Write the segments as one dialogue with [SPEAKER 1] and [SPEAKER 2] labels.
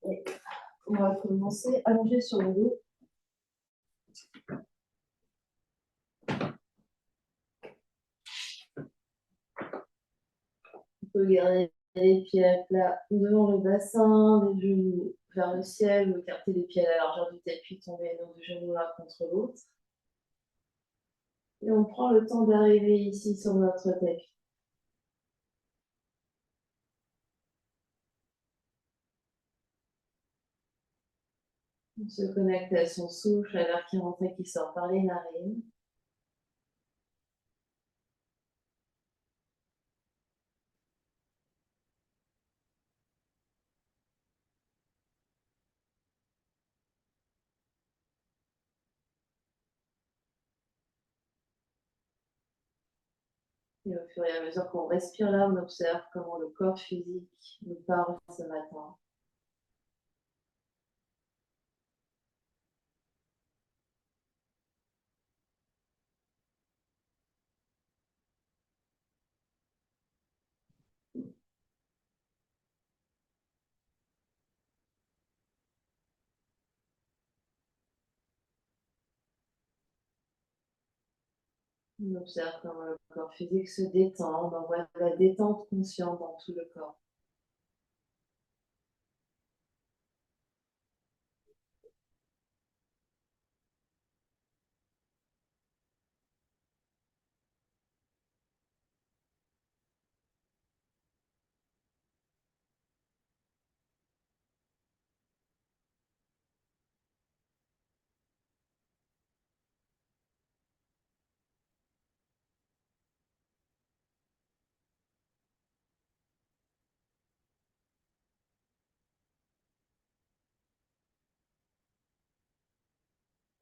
[SPEAKER 1] Et on va commencer allongé sur le dos. On peut garder les pieds à plat devant le bassin, les genoux vers le ciel, ou écarter les pieds à la largeur du tapis, tomber nos deux genoux l'un contre l'autre. Et on prend le temps d'arriver ici sur notre tapis. On se connecte à son souffle, à l'air qui rentre et qui sort par les narines. Et au fur et à mesure qu'on respire là, on observe comment le corps physique nous parle ce matin. On observe comment le corps physique se détend, on envoie de la détente consciente dans tout le corps.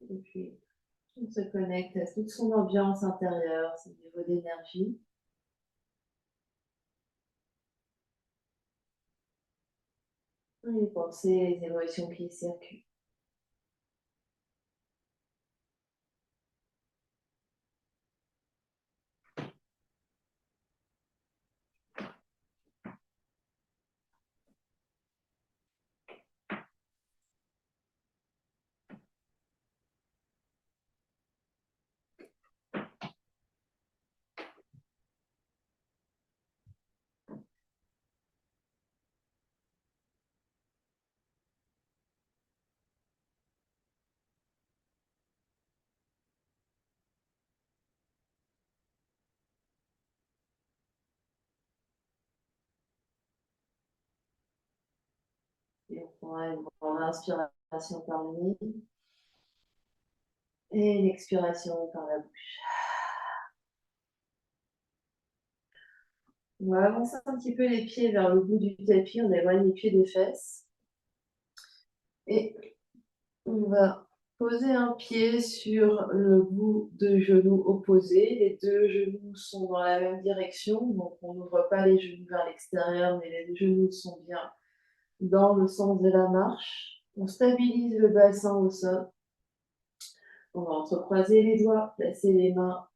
[SPEAKER 1] Et puis, on se connecte à toute son ambiance intérieure, son niveau d'énergie. Les pensées, les émotions qui circulent. Et on prendra une grande inspiration par le nez et une expiration par la bouche. On va avancer un petit peu les pieds vers le bout du tapis, on éloigne les pieds des fesses. Et on va poser un pied sur le bout de genou opposé. Les deux genoux sont dans la même direction, donc on n'ouvre pas les genoux vers l'extérieur, mais les genoux sont bien dans le sens de la marche. On stabilise le bassin au sol. On va entrecroiser les doigts, placer les mains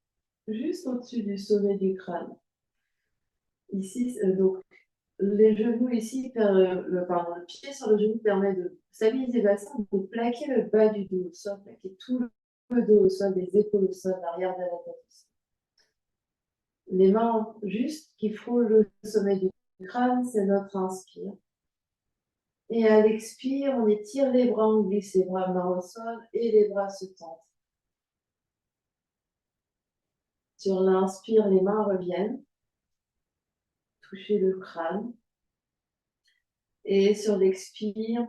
[SPEAKER 1] juste au-dessus du sommet du crâne. Ici, donc, les genoux ici, le pied sur le genou permet de stabiliser le bassin, de plaquer le bas du dos au sol, plaquer tout le dos au sol, les épaules au sol, l'arrière de la tête au sol. Les mains juste qui frôlent le sommet du crâne, c'est notre inspire. Et à l'expire, on étire les bras, on glisse les bras mains au sol et les bras se tendent. Sur l'inspire, les mains reviennent, toucher le crâne. Et sur l'expire,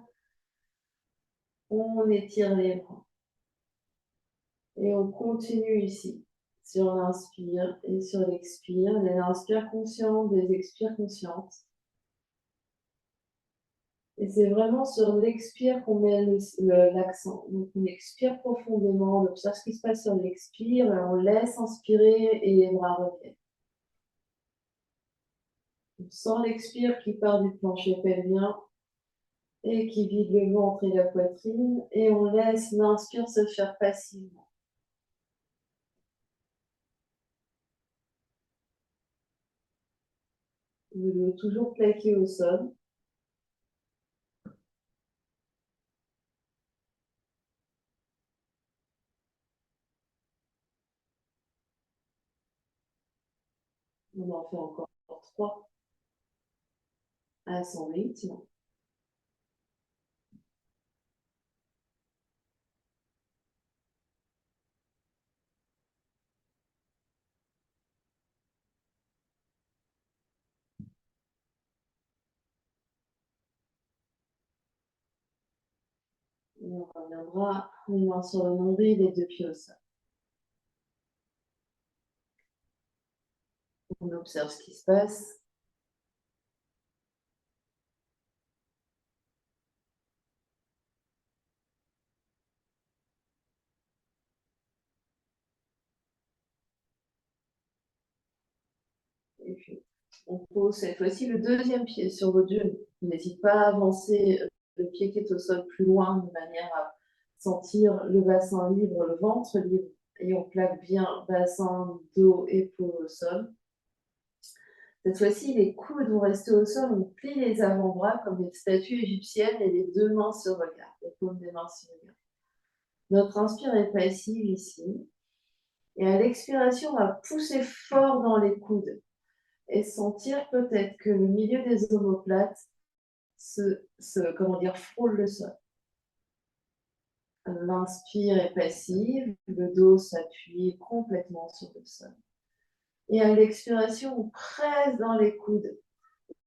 [SPEAKER 1] on étire les bras. Et on continue ici, sur l'inspire et sur l'expire. Des inspires conscientes, des expires conscientes. Et c'est vraiment sur l'expire qu'on met l'accent. Donc on expire profondément, on observe ce qui se passe sur l'expire, on laisse inspirer et les bras reviennent. On sent l'expire qui part du plancher pelvien et qui vide le ventre et la poitrine, et on laisse l'inspire se faire passivement. Le dos toujours plaqué au sol. en fait encore 3 à son rythme. Et on reviendra les mains sur le nombril, les 2 pieds au sol. On observe ce qui se passe. Et puis, on pose cette fois-ci le 2e pied sur votre genou. N'hésite pas à avancer le pied qui est au sol plus loin, de manière à sentir le bassin libre, le ventre libre. Et on plaque bien bassin, dos, épaules au sol. Cette fois-ci, les coudes vont rester au sol. On plie les avant-bras comme des statues égyptiennes et les 2 mains se regardent, les paumes des mains se regardent. Notre inspire est passive ici. Et à l'expiration, on va pousser fort dans les coudes et sentir peut-être que le milieu des omoplates frôle le sol. L'inspire est passive, le dos s'appuie complètement sur le sol. Et à l'expiration, on presse dans les coudes.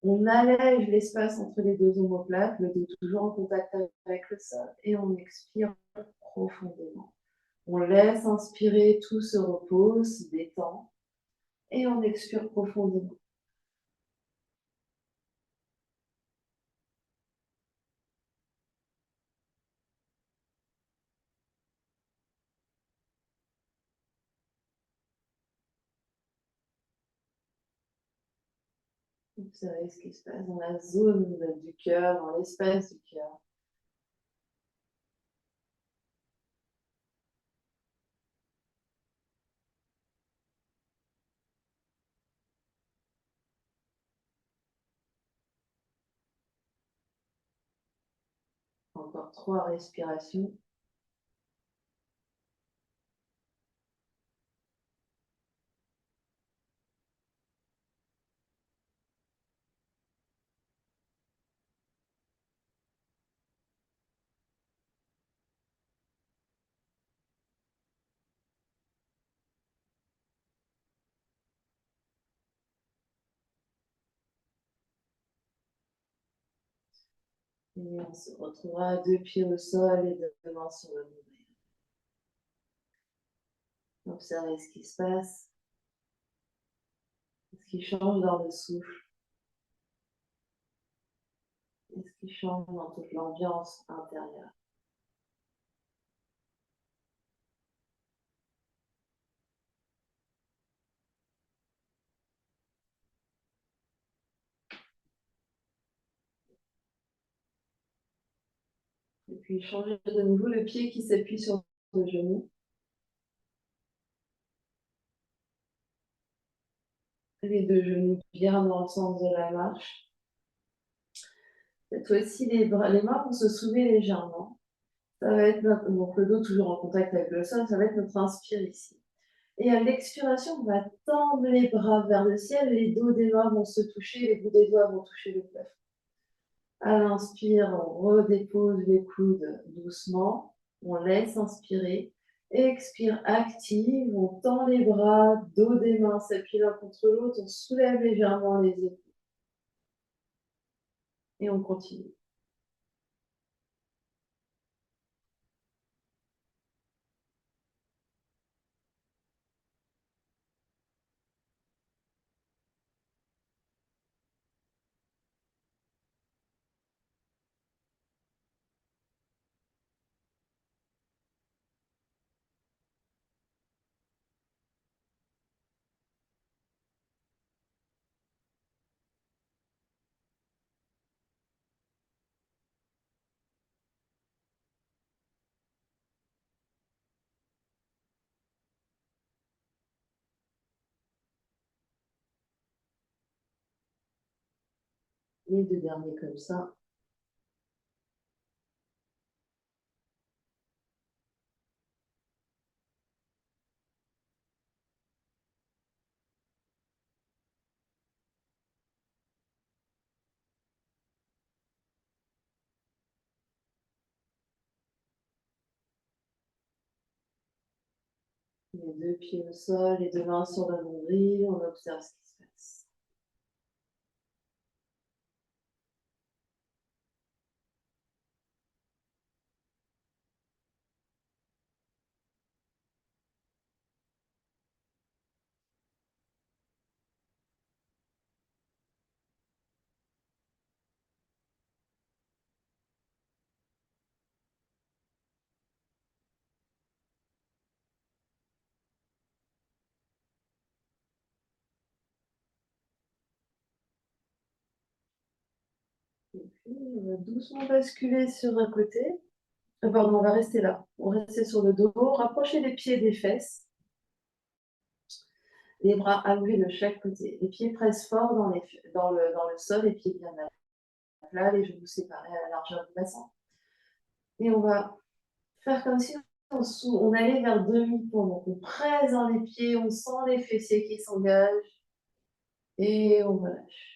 [SPEAKER 1] On allège l'espace entre les 2 omoplates, le dos toujours en contact avec le sol, et on expire profondément. On laisse inspirer, tout se repose, se détend, et on expire profondément. Observez ce qui se passe dans la zone du cœur, dans l'espace du cœur. Encore 3 respirations. Et on se retrouvera 2 pieds au sol et 2 mains sur le nombril. Observez ce qui se passe, ce qui change dans le souffle, et ce qui change dans toute l'ambiance intérieure. Et puis changez de nouveau le pied qui s'appuie sur le genou. Les 2 genoux bien dans le sens de la marche. Cette fois-ci, les mains vont se soulever légèrement. Ça va être donc le dos toujours en contact avec le sol, ça va être notre inspire ici. Et à l'expiration, on va tendre les bras vers le ciel, les dos des mains vont se toucher, les bouts des doigts vont toucher le plafond. À l'inspire, on redépose les coudes doucement, on laisse inspirer. Expire, active, on tend les bras, dos des mains s'appuie l'un contre l'autre, on soulève légèrement les épaules. Et on continue. Les 2 derniers comme ça. Les deux pieds au sol, les deux mains sur le nombril, on observe ce qui se passe. Et puis, on va doucement basculer sur un côté. Pardon, on va rester là. On va rester sur le dos. Rapprocher les pieds des fesses. Les bras allongés de chaque côté. Les pieds pressent fort dans le sol, les pieds bien à plat, les genoux séparés à la largeur du bassin. Et on va faire comme si on allait vers demi-pont. Donc on presse dans les pieds, on sent les fessiers qui s'engagent et on relâche.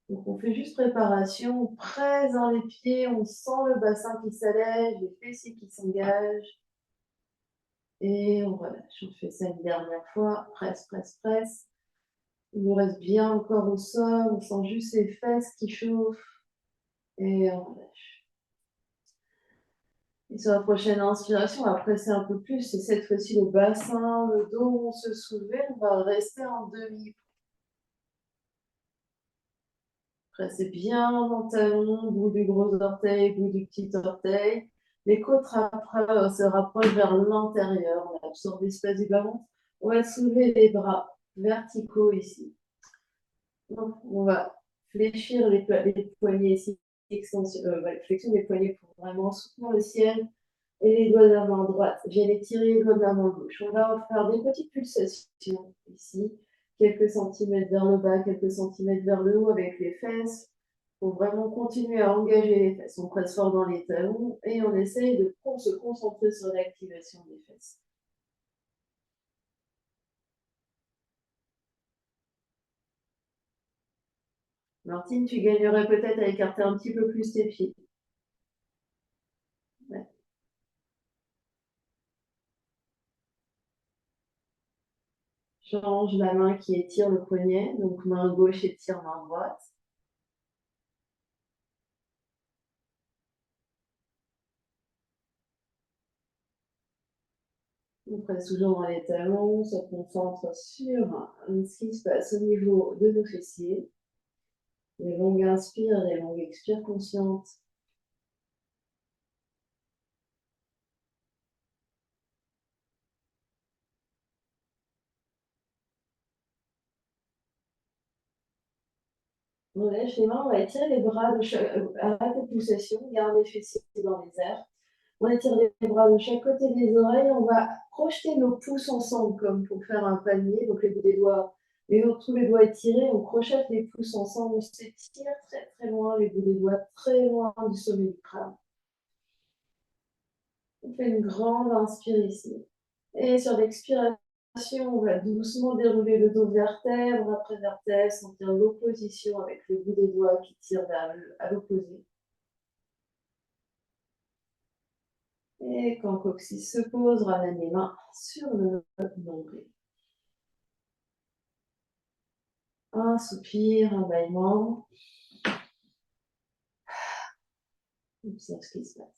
[SPEAKER 1] Donc on fait juste préparation, on presse dans les pieds, on sent le bassin qui s'allège, les fessiers qui s'engagent et on relâche. On fait ça une dernière fois, presse, presse, presse. Il nous reste bien le corps au sol, on sent juste les fesses qui chauffent et on relâche. Et sur la prochaine inspiration, on va presser un peu plus. Et cette fois-ci, le bassin, le dos vont se soulever. On va rester en demi. Pressez bien dans le talon, bout du gros orteil, bout du petit orteil. Les côtes se rapprochent vers l'intérieur. On absorbe l'espace du bas-ventre. On va soulever les bras verticaux ici. Donc, on va fléchir les poignets ici. Flexion des poignets pour vraiment soutenir le ciel. Et les doigts de la main droite viennent étirer les doigts de la main gauche. On va faire des petites pulsations ici, quelques centimètres vers le bas, quelques centimètres vers le haut avec les fesses. Il faut vraiment continuer à engager les fesses. On presse fort dans les talons et on essaye de se concentrer sur l'activation des fesses. Martine, tu gagnerais peut-être à écarter un petit peu plus tes pieds. Ouais. Change la main qui étire le poignet, donc main gauche étire main droite. On presse toujours dans les talons, on se concentre sur ce qui se passe au niveau de nos fessiers. Les longues inspires, les longues expires conscientes. On lèche les mains, on va étirer les bras à la pulsation, garde les fessiers dans les airs. On étire les bras de chaque côté des oreilles, on va projeter nos pouces ensemble comme pour faire un palmier, donc les bouts des doigts, tous les doigts étirés, on crochette les pouces ensemble, on s'étire très très loin, les bouts des doigts très loin du sommet du crâne. On fait une grande inspire ici. Et sur l'expiration, on va doucement dérouler le dos vertèbre après vertèbre, sentir l'opposition avec le bout des doigts qui tire à l'opposé. Et quand coccyx se pose, ramène les mains sur le nombril. Un soupir, un bâillement. Observe ce qui se passe.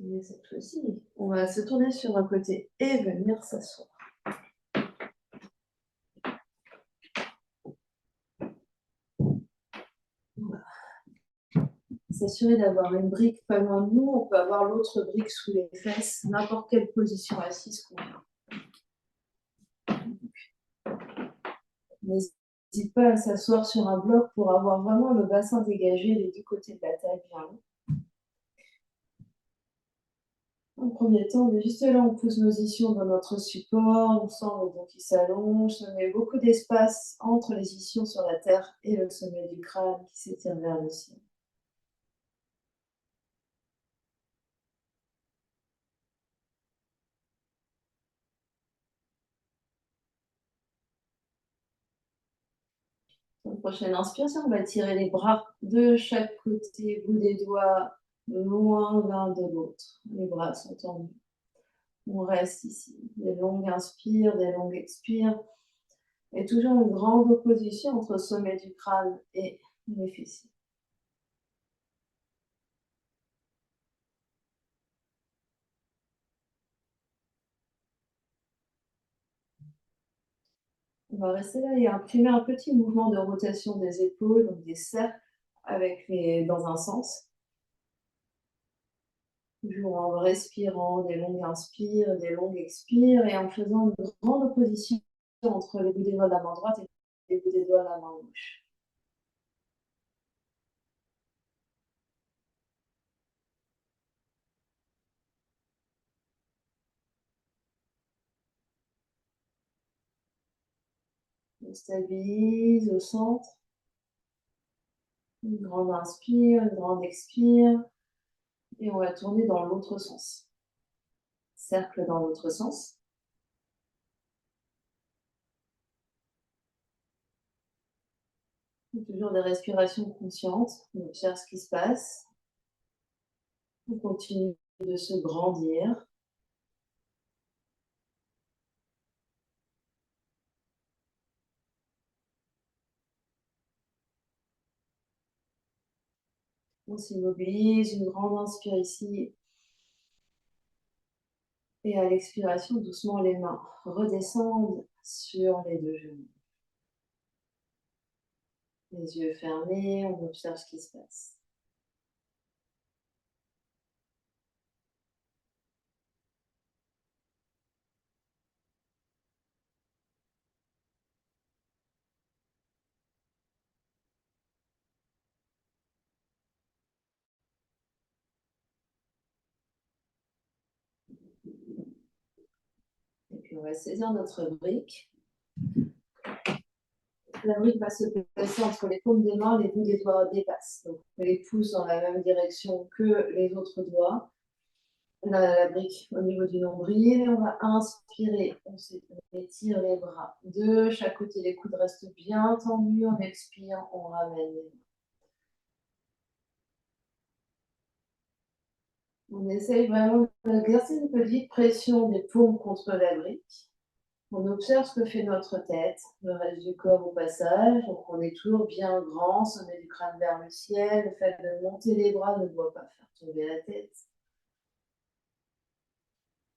[SPEAKER 1] Et cette fois-ci, on va se tourner sur un côté et venir s'asseoir. Voilà. S'assurer d'avoir une brique pas loin de nous. On peut avoir l'autre brique sous les fesses, n'importe quelle position assise convient. N'hésite pas à s'asseoir sur un bloc pour avoir vraiment le bassin dégagé, les deux côtés de la tête bien haut. En premier temps, on est juste là, on pose nos ischions dans notre support, on sent le dos qui s'allonge, on met beaucoup d'espace entre les ischions sur la terre et le sommet du crâne qui s'étire vers le ciel. Sur la prochaine inspiration, on va tirer les bras de chaque côté, bout des doigts, loin l'un de l'autre. Les bras sont tendus. On reste ici. Des longues inspires, des longues expires. Et toujours une grande opposition entre le sommet du crâne et les fessiers. On va rester là et imprimer un petit mouvement de rotation des épaules, donc des cercles dans un sens. Toujours en respirant, des longues inspires, des longues expires, et en faisant une grande opposition entre les bouts des doigts de la main droite et les bouts des doigts de la main gauche. On stabilise au centre. Une grande inspire, une grande expire. Et on va tourner dans l'autre sens. Cercle dans l'autre sens. Toujours des respirations conscientes. On observe ce qui se passe. On continue de se grandir. On s'immobilise, une grande inspire ici. Et à l'expiration, doucement, les mains redescendent sur les deux genoux. Les yeux fermés, on observe ce qui se passe. Et puis on va saisir notre brique. La brique va se placer entre les paumes des mains, les bouts des doigts dépassent. Donc on les pousse dans la même direction que les autres doigts. On a la brique au niveau du nombril et on va inspirer. On étire les bras de chaque côté. Les coudes restent bien tendus. On expire, on ramène les mains. On essaye vraiment d'exercer une petite pression des paumes contre la brique. On observe ce que fait notre tête, le reste du corps au passage. Donc on est toujours bien grand, sommet du crâne vers le ciel. Le fait de monter les bras ne doit pas faire tomber la tête.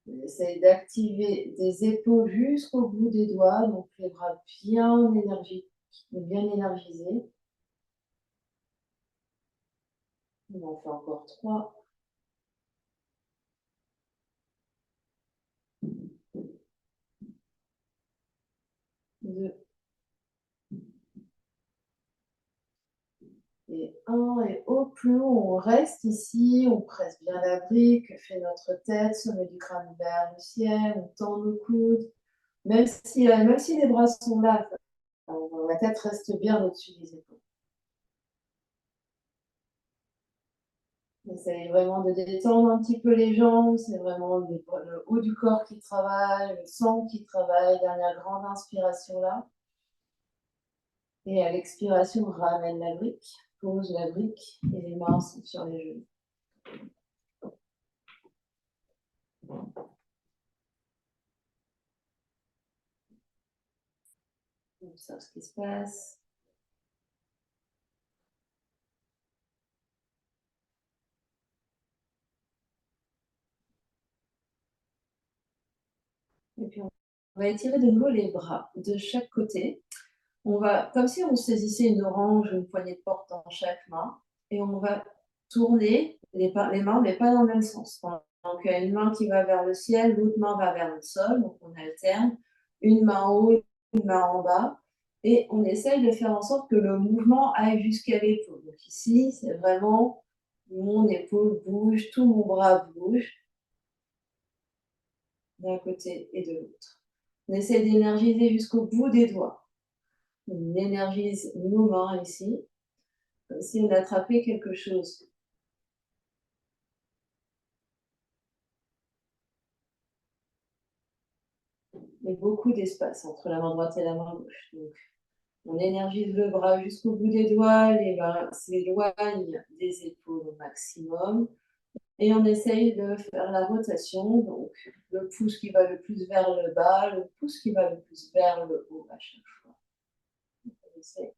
[SPEAKER 1] On essaye d'activer des épaules jusqu'au bout des doigts, donc les bras bien énergisés. On en fait encore 3. 2 et 1. Et au plus haut, on reste ici, on presse bien la brique, fait notre tête, sommet du crâne vers le ciel, on tend nos coudes. Même si les bras sont là, la tête reste bien au-dessus des épaules. Essayez vraiment de détendre un petit peu les jambes, c'est vraiment le haut du corps qui travaille, le sang qui travaille. Dernière grande inspiration là. Et à l'expiration, ramène la brique, pose la brique et les mains sont sur les genoux. On observe ce qui se passe. Et puis on va étirer de nouveau les bras de chaque côté. On va, comme si on saisissait une orange ou une poignée de porte dans chaque main, et on va tourner les mains, mais pas dans le même sens. Donc, il y a une main qui va vers le ciel, l'autre main va vers le sol, donc on alterne, une main en haut, une main en bas, et on essaye de faire en sorte que le mouvement aille jusqu'à l'épaule. Donc ici, c'est vraiment mon épaule bouge, tout mon bras bouge, d'un côté et de l'autre. On essaie d'énergiser jusqu'au bout des doigts. On énergise nos mains ici, comme si on attrapait quelque chose. Il y a beaucoup d'espace entre la main droite et la main gauche. Donc, On énergise le bras jusqu'au bout des doigts, les mains s'éloignent des épaules au maximum. Et on essaye de faire la rotation, donc le pouce qui va le plus vers le bas, le pouce qui va le plus vers le haut à chaque fois. On essaie.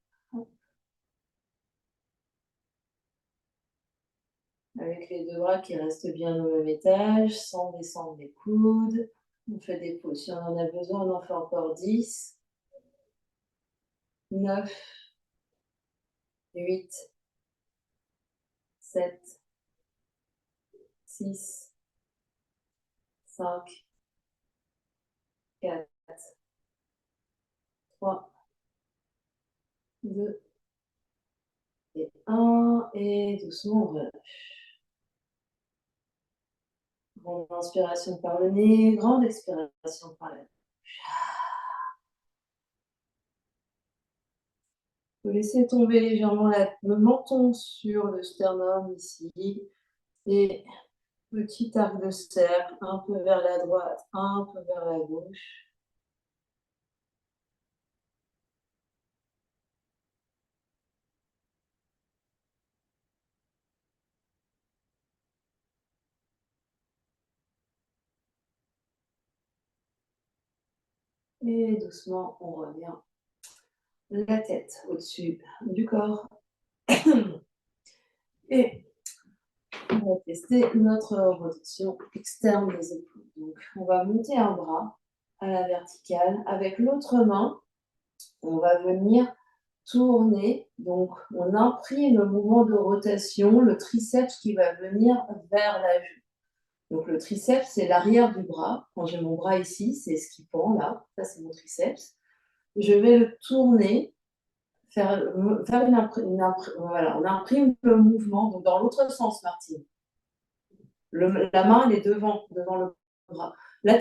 [SPEAKER 1] Avec les deux bras qui restent bien au même étage, sans descendre les coudes. On fait des pauses. Si on en a besoin, on en fait encore 10, 9, 8, 7, 6, 5, 4, 3, 2 et 1. Et doucement, on relâche. Grande inspiration par le nez, grande expiration par la bouche. Vous laissez tomber légèrement le menton sur le sternum ici. Et petit arc de cercle, un peu vers la droite, un peu vers la gauche. Et doucement, on revient la tête au-dessus du corps. Et on va tester notre rotation externe des épaules. Donc, on va monter un bras à la verticale. Avec l'autre main, on va venir tourner. Donc, on imprime le mouvement de rotation, le triceps qui va venir vers la joue. Donc, le triceps, c'est l'arrière du bras. Quand j'ai mon bras ici, c'est ce qui pend là. Ça, c'est mon triceps. Je vais le tourner, faire voilà, on imprime le mouvement. Donc, dans l'autre sens, Martine. La main, elle est devant le bras. Là,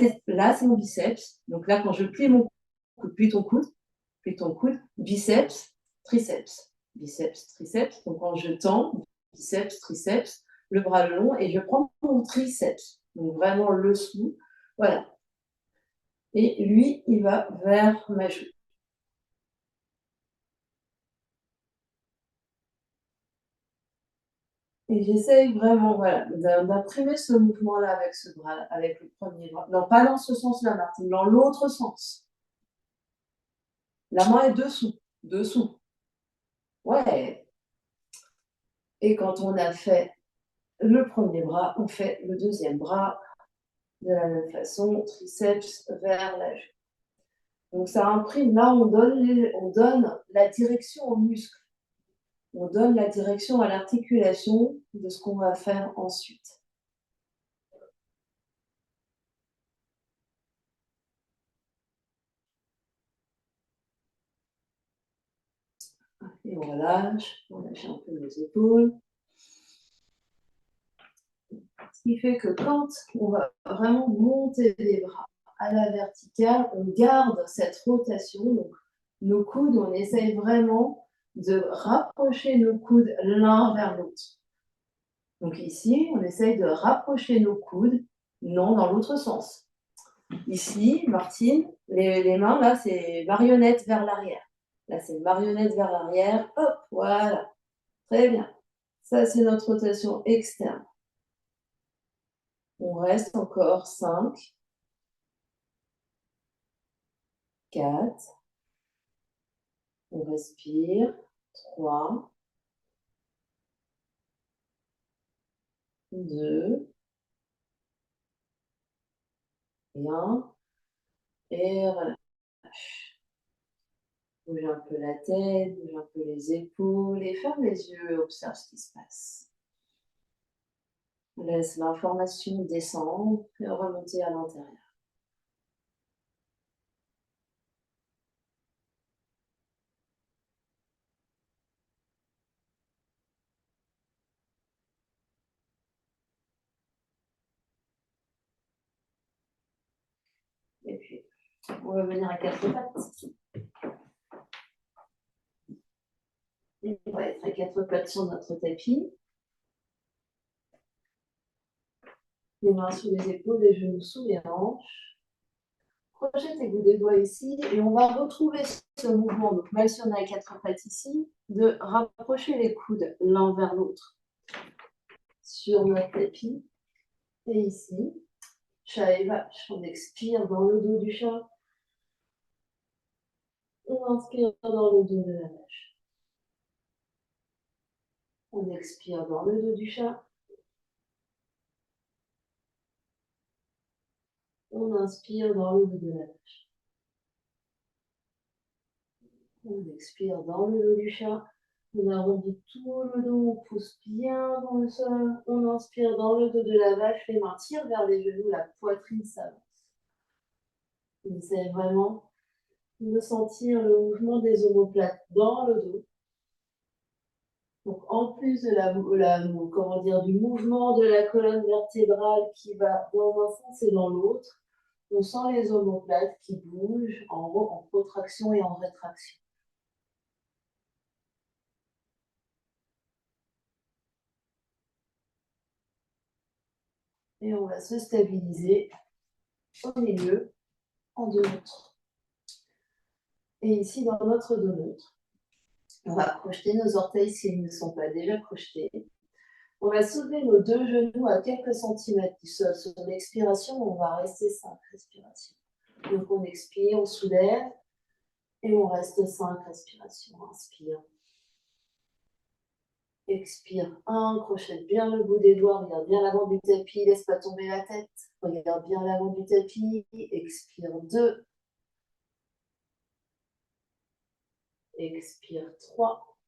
[SPEAKER 1] c'est mon biceps. Donc là, quand je plie mon coude, plie ton coude, biceps, triceps, biceps, triceps. Donc quand je tends, biceps, triceps, le bras le long, et je prends mon triceps. Donc vraiment le dessous. Voilà. Et lui, il va vers ma joue. Et j'essaye vraiment, voilà, d'imprimer ce mouvement-là avec ce bras, avec le premier bras. Non, pas dans ce sens-là, Martine, dans l'autre sens. La main est dessous. Ouais. Et quand on a fait le premier bras, on fait le deuxième bras de la même façon, triceps vers la joue. Donc ça imprime, là on donne la direction aux muscles, on donne la direction à l'articulation de ce qu'on va faire ensuite. Et on lâche un peu les épaules. Ce qui fait que quand on va vraiment monter les bras à la verticale, on garde cette rotation. Donc, nos coudes, on essaye vraiment de rapprocher nos coudes l'un vers l'autre. Donc ici, on essaye de rapprocher nos coudes, non dans l'autre sens. Ici, Martine, les mains, là, c'est marionnette vers l'arrière. Là, c'est marionnette vers l'arrière. Hop, voilà. Très bien. Ça, c'est notre rotation externe. On reste encore 5, 4, on respire, 3, 2, et 1, et relâche. Bouge un peu la tête, bouge un peu les épaules, et ferme les yeux, observe ce qui se passe. Laisse l'information descendre et remonter à l'intérieur. Et puis, on va venir à quatre pattes. Et on va être à quatre pattes sur notre tapis. Les mains sous les épaules, les genoux sous les hanches. projette les bouts des doigts ici et on va retrouver ce mouvement. Donc, même si on a les 4 pattes ici, de rapprocher les coudes l'un vers l'autre sur notre tapis. Et ici, chat et vache, on expire dans le dos du chat. On inspire dans le dos de la vache. On expire dans le dos du chat. On inspire dans le dos de la vache. On expire dans le dos du chat. On arrondit tout le dos, on pousse bien dans le sol. On inspire dans le dos de la vache, les mains tirent vers les genoux, la poitrine s'avance. Vous essayez vraiment de sentir le mouvement des omoplates dans le dos. Donc, en plus de comment dire, du mouvement de la colonne vertébrale qui va dans un sens et dans l'autre, on sent les omoplates qui bougent en protraction et en rétraction. Et on va se stabiliser au milieu en dos neutre. Et ici, dans notre dos neutre, on va projeter nos orteils s'ils ne sont pas déjà projetés. On va soulever nos 2 genoux à quelques centimètres du sol. Sur l'expiration, on va rester 5 respirations. Donc on expire, on soulève et on reste 5 respirations. Inspire. Expire 1, crochette bien le bout des doigts, regarde bien l'avant du tapis, laisse pas tomber la tête. Regarde bien l'avant du tapis, expire 2. Expire 3.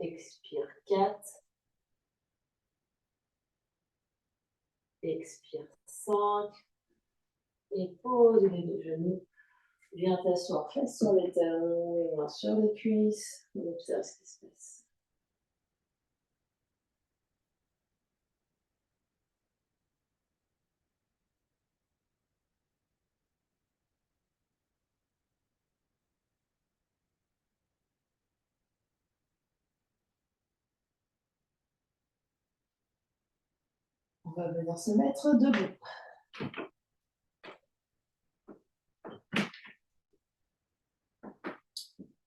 [SPEAKER 1] Expire 4. Expire 5. Et pose les 2 genoux. Viens t'asseoir face sur les talons, les mains sur les cuisses. On observe ce qui se passe. On va venir se mettre debout.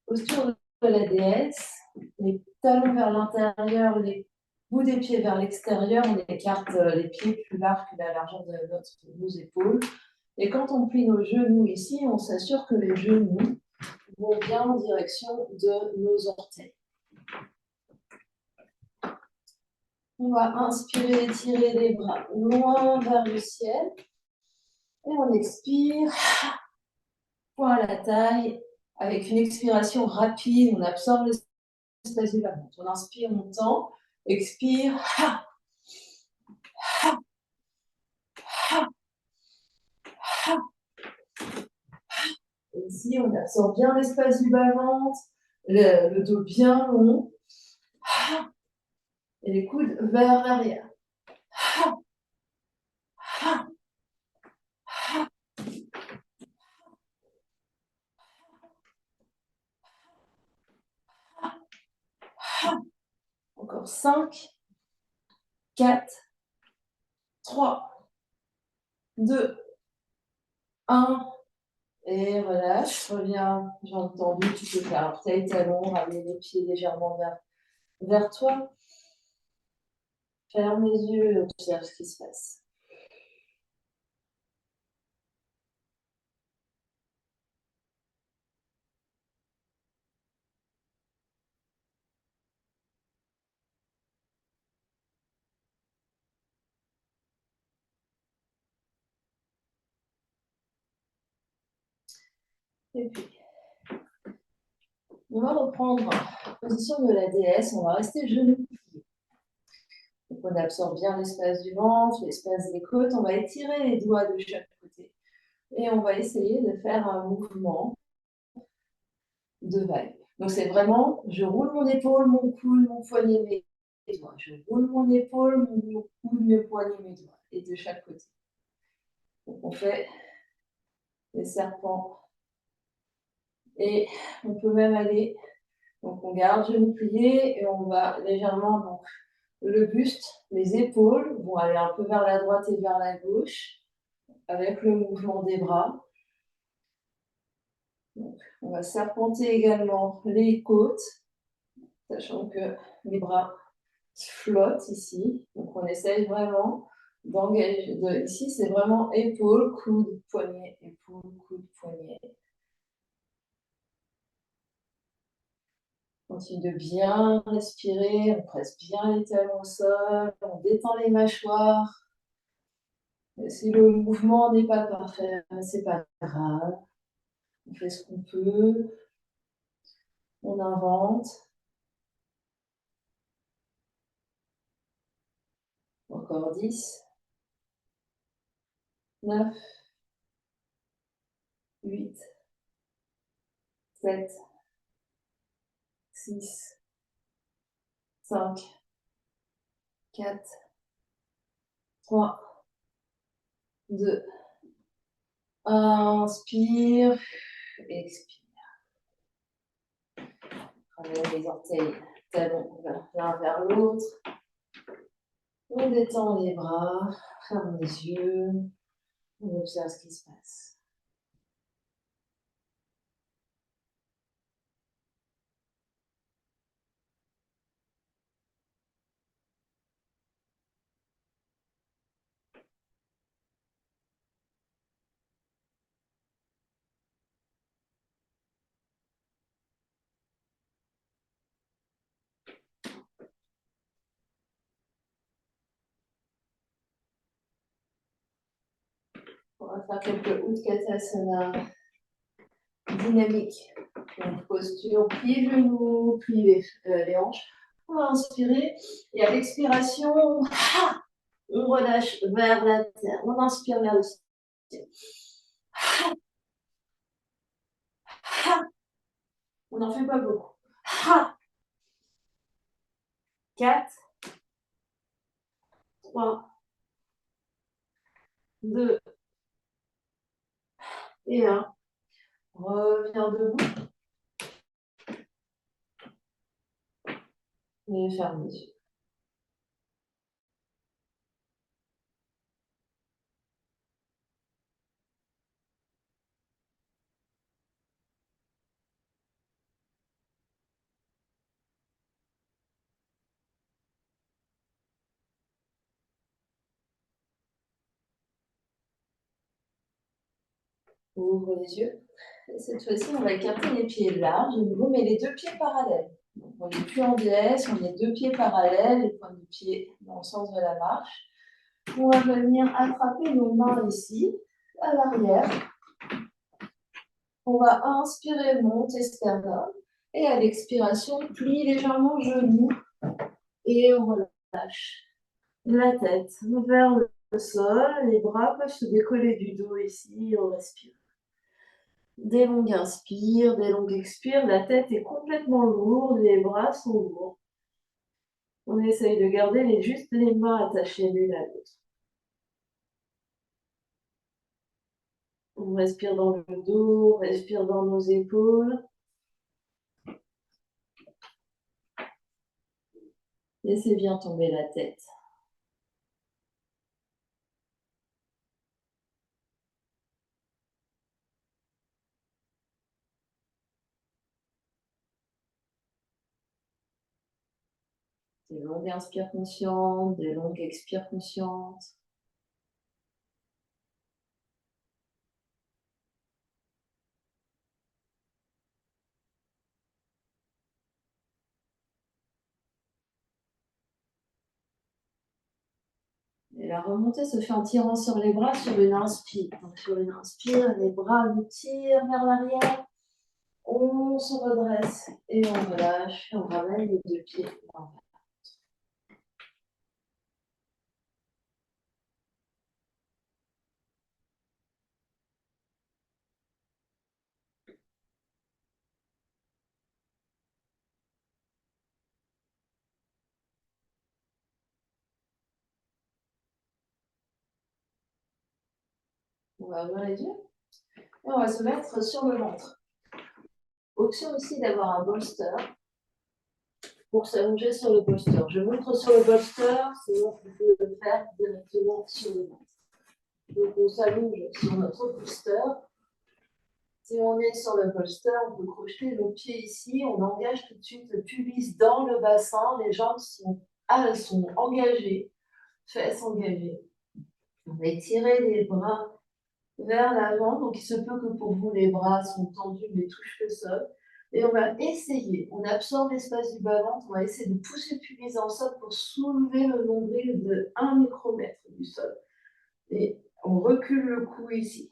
[SPEAKER 1] Posture de la déesse, les talons vers l'intérieur, les bouts des pieds vers l'extérieur. On écarte les pieds plus larges que la largeur de nos épaules. Et quand on plie nos genoux ici, on s'assure que les genoux vont bien en direction de nos orteils. On va inspirer, étirer les bras loin vers le ciel. Et on expire, point à la taille. Avec une expiration rapide, on absorbe l'espace du ventre. On inspire, on tend. Expire. Et ici, on absorbe bien l'espace du bas-ventre, le dos bien long. Et les coudes vers l'arrière. Encore 5, 4, 3, 2, 1. Et relâche, reviens, jambes tendues, tu peux faire un orteil, talon, ramener les pieds légèrement vers toi. Ferme les yeux et observe ce qui se passe. Et puis, on va reprendre la position de la déesse, on va rester genoux pliés. Donc on absorbe bien l'espace du ventre, l'espace des côtes, on va étirer les doigts de chaque côté. Et on va essayer de faire un mouvement de vague. Donc c'est vraiment, je roule mon épaule, mon coude, mon poignet, mes doigts. Je roule mon épaule, mon coude, mes poignets, mes doigts. Et de chaque côté. Donc on fait des serpents. Et on peut même aller, donc on garde genoux pliés et on va légèrement, donc le buste, les épaules vont aller un peu vers la droite et vers la gauche. avec le mouvement des bras. Donc, on va serpenter également les côtes, sachant que les bras flottent ici. Donc, on essaye vraiment d'engager. Ici, c'est vraiment épaule, coude, poignet, épaule, coude, poignet. Continue de bien respirer, on presse bien les talons au sol, on détend les mâchoires. Et si le mouvement n'est pas parfait, c'est pas grave. On fait ce qu'on peut, on invente. Encore 10, 9, 8, 7, 6, 5, 4, 3, 2, 1. Inspire, expire. Ramène les orteils, talons l'un vers l'autre. On détend les bras, ferme les yeux, on observe ce qui se passe. On va faire quelques Utkatasana dynamiques. Donc, posture, plie genoux, plie les hanches. On va inspirer et à l'expiration, on relâche vers la terre. On inspire vers le ciel. On n'en fait pas beaucoup. 4, 3, 2 et 1. Reviens debout. Et ferme les yeux. On ouvre les yeux. Et cette fois-ci, on va écarter les pieds larges. Et on met les deux pieds parallèles. Donc, on n'est plus en biais, on met deux pieds parallèles, les points du pied dans le sens de la marche. On va venir attraper nos mains ici, à l'arrière. On va inspirer, monter sternum. Et à l'expiration, plie légèrement genoux. Et on relâche la tête vers le sol. Les bras peuvent se décoller du dos ici. On respire. Des longues inspires, des longues expires. La tête est complètement lourde, les bras sont lourds. On essaye de garder juste les mains attachées l'une à l'autre. On respire dans le dos, on respire dans nos épaules. Laissez bien tomber la tête. Des longues inspires conscientes, des longues expires conscientes. Et la remontée se fait en tirant sur les bras sur une inspire. Donc sur une inspire, les bras nous tirent vers l'arrière. On se redresse et on relâche. Et on ramène les deux pieds en bas. On va ouvrir les yeux et on va se mettre sur le ventre. Option aussi d'avoir un bolster pour s'allonger sur le bolster. Je montre sur le bolster, sinon vous pouvez le faire directement sur le ventre. Donc on s'allonge sur notre booster. Si on est sur le bolster, on peut crocheter nos pieds ici. On engage tout de suite le pubis dans le bassin. Les jambes sont engagées, fesses engagées. On va étirer les bras vers l'avant. Donc il se peut que pour vous, les bras sont tendus mais touchent le sol. Et on va essayer, on absorbe l'espace du bas-ventre, on va essayer de pousser le pubis dans le sol pour soulever le nombril de 1 micromètre du sol. Et on recule le cou ici.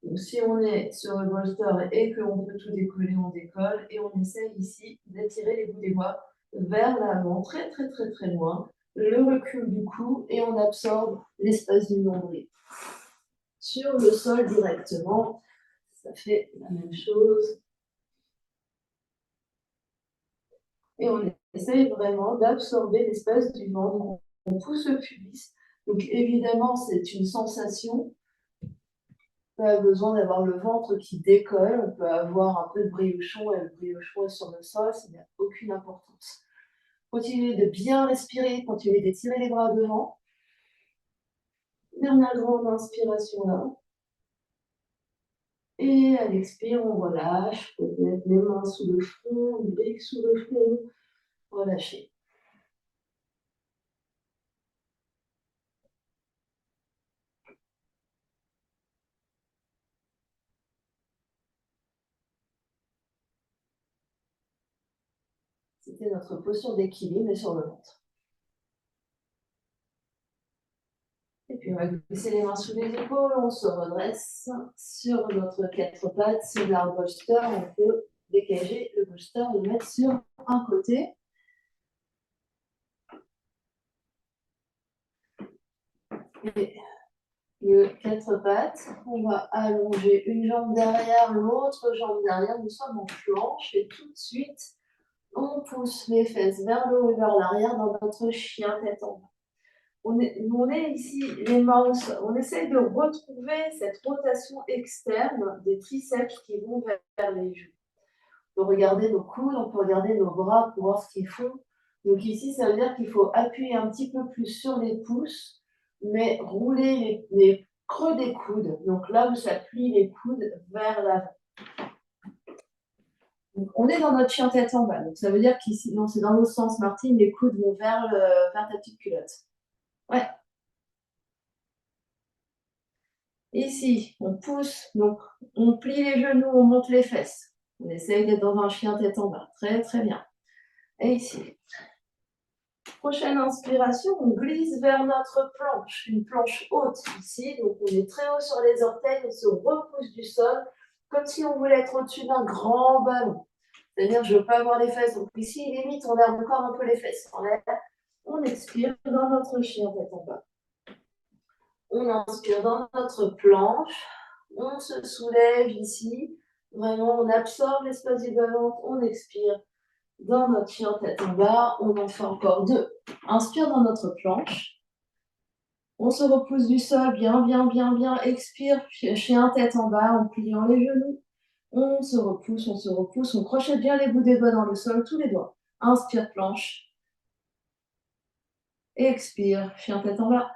[SPEAKER 1] Donc, si on est sur le bolster et qu'on peut tout décoller, on décolle et on essaye ici d'étirer les bouts des doigts vers l'avant, très très très très loin, le recul du cou et on absorbe l'espace du nombril. Sur le sol directement, ça fait la même chose. Et on essaye vraiment d'absorber l'espace du ventre. On pousse le pubis. Donc évidemment, c'est une sensation. Pas besoin d'avoir le ventre qui décolle. On peut avoir un peu de briochon et le briochon est sur le sol, ça n'a aucune importance. Continuez de bien respirer, continuez d'étirer les bras devant. Dernière grande inspiration là. Et à l'expire, on relâche. Peut-être les mains sous le front, une brique sous le front. Relâchez. C'était notre posture d'équilibre, mais sur le ventre. Et puis on va glisser les mains sous les épaules, on se redresse sur notre quatre pattes, sur l'arbre bolster, on peut dégager le bolster et le mettre sur un côté. Et le quatre pattes, on va allonger une jambe derrière, l'autre jambe derrière, nous sommes en planche et tout de suite, on pousse les fesses vers le haut et vers l'arrière dans notre chien tête en bas. On est ici, les mains au sol. On essaye de retrouver cette rotation externe des triceps qui vont vers les joues. On peut regarder nos coudes, on peut regarder nos bras pour voir ce qu'ils font. Donc ici, ça veut dire qu'il faut appuyer un petit peu plus sur les pouces, mais rouler les creux des coudes. Donc là où ça plie les coudes vers l'avant. Donc on est dans notre chien tête en bas. Donc ça veut dire qu'ici, non, c'est dans l'autre sens, Martine, les coudes vont vers ta petite culotte. Ouais. Ici, on pousse, donc on plie les genoux, on monte les fesses. On essaye d'être dans un chien tête en bas. Très, très bien. Et ici. Prochaine inspiration, on glisse vers notre planche, une planche haute ici. Donc on est très haut sur les orteils, on se repousse du sol, comme si on voulait être au-dessus d'un grand ballon. C'est-à-dire, je ne veux pas avoir les fesses. Donc ici, limite, on a encore un peu les fesses en l'air. On expire dans notre chien tête en bas. On inspire dans notre planche. On se soulève ici. Vraiment, on absorbe l'espace du bas-ventre. On expire dans notre chien tête en bas. On en fait encore deux. Inspire dans notre planche. On se repousse du sol. Bien, bien, bien, bien. Expire. Chien tête en bas en pliant les genoux. On se repousse, on se repousse. On crochette bien les bouts des doigts dans le sol, tous les doigts. Inspire, planche. Expire, chien tête en bas.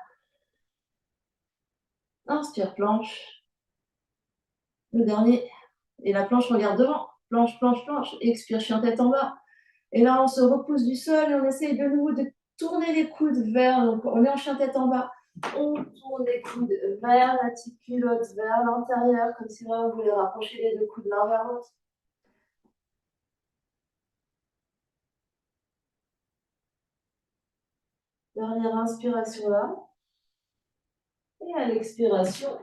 [SPEAKER 1] Inspire, planche. Le dernier. Et la planche regarde devant. Planche, planche, planche. Expire, chien tête en bas. Et là, on se repousse du sol et on essaye de nouveau de tourner les coudes vers. Donc, on est en chien tête en bas. On tourne les coudes vers la petite culotte, vers l'intérieur, comme si là, on voulait rapprocher les deux coudes l'un vers l'autre. Dernière inspiration là. Et à l'expiration,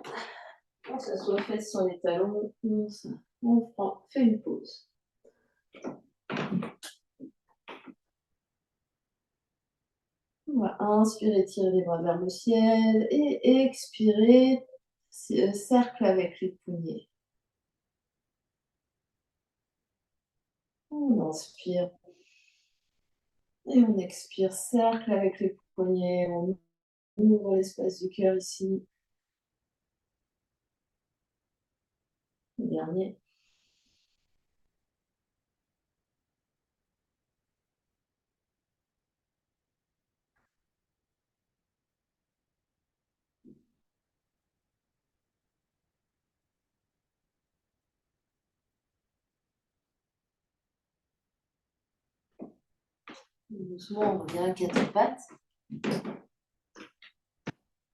[SPEAKER 1] on s'assoit fesses sur les talons. On fait une pause. On va inspirer, tirer les bras vers le ciel et expirer, cercle avec les poignets. On inspire et on expire, cercle avec les poignets. On ouvre l'espace du cœur ici. Le dernier. Doucement, on revient à quatre pattes.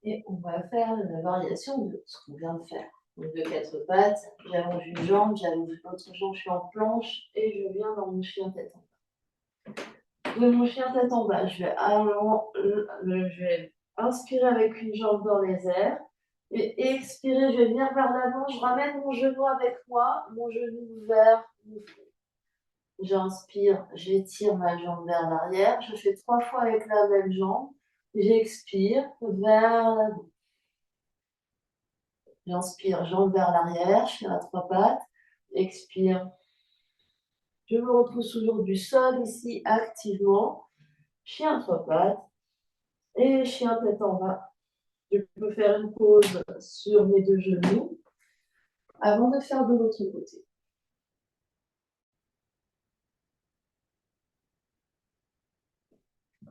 [SPEAKER 1] Et on va faire la variation de ce qu'on vient de faire. Donc de quatre pattes, j'allonge une jambe, j'allonge l'autre jambe, je suis en planche et je viens dans mon chien tête en bas. De mon chien tête en bas, je vais inspirer avec une jambe dans les airs. Et expirer, je vais venir vers l'avant, je ramène mon genou avec moi, mon genou vers mon front. J'inspire, j'étire ma jambe vers l'arrière, je fais 3 fois avec la même jambe, j'expire vers l'avant. J'inspire, jambe vers l'arrière, je fais à 3 pattes, expire. Je me repousse toujours du sol ici activement, chien à 3 pattes et chien tête en bas. Je peux faire une pause sur mes deux genoux avant de faire de l'autre côté.